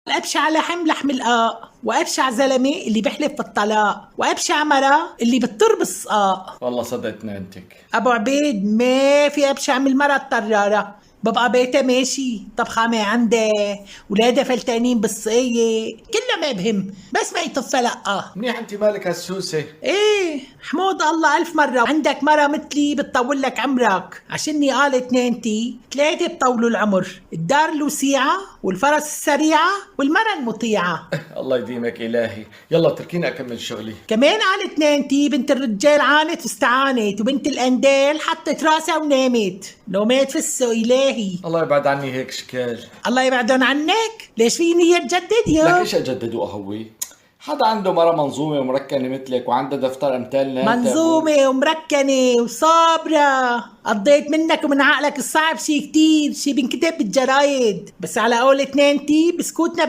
أبشع لحم لحم القاق، وأبشع زلمة اللي بيحلف بالطلاق، وأبشع مرة اللي بتطر بالصقاق. والله صدقت نانتك. أبو عبيد ما في أبشع من المرة الطرارة، ببقى بيتها ماشي طبخة ما عنده، ولادها فلتانين بالصقية، كله ما بهم بس ما يطفى لقاه. منيح انت مالك هالسوسة. ايه حمود الله ألف مرة عندك مرة مثلي بتطول لك عمرك، عشاني قالت نانتي 3 بطولوا العمر، الدار الوسيعة والفرس السريعة والمرة المطيعة. الله يديمك إلهي، يلا تركيني أكمل شغلي. كمان قالت نانتي بنت الرجال عانت واستعانت، وبنت الأندال حطت راسها ونامت، لو مات فسه إلهي. الله يبعد عني هيك شكال. الله يبعدهم عنك، ليش في نية تجدد لك يا؟ ايش اجدد واهوي؟ حدا عنده مرة منظومة ومركنة مثلك وعنده دفتر امثالنا منظومة ومركنة وصابرة، قضيت منك ومن عقلك الصعب شي كتير، شي بنكتب بالجرايد، بس على قولة نانتي بسكوتنا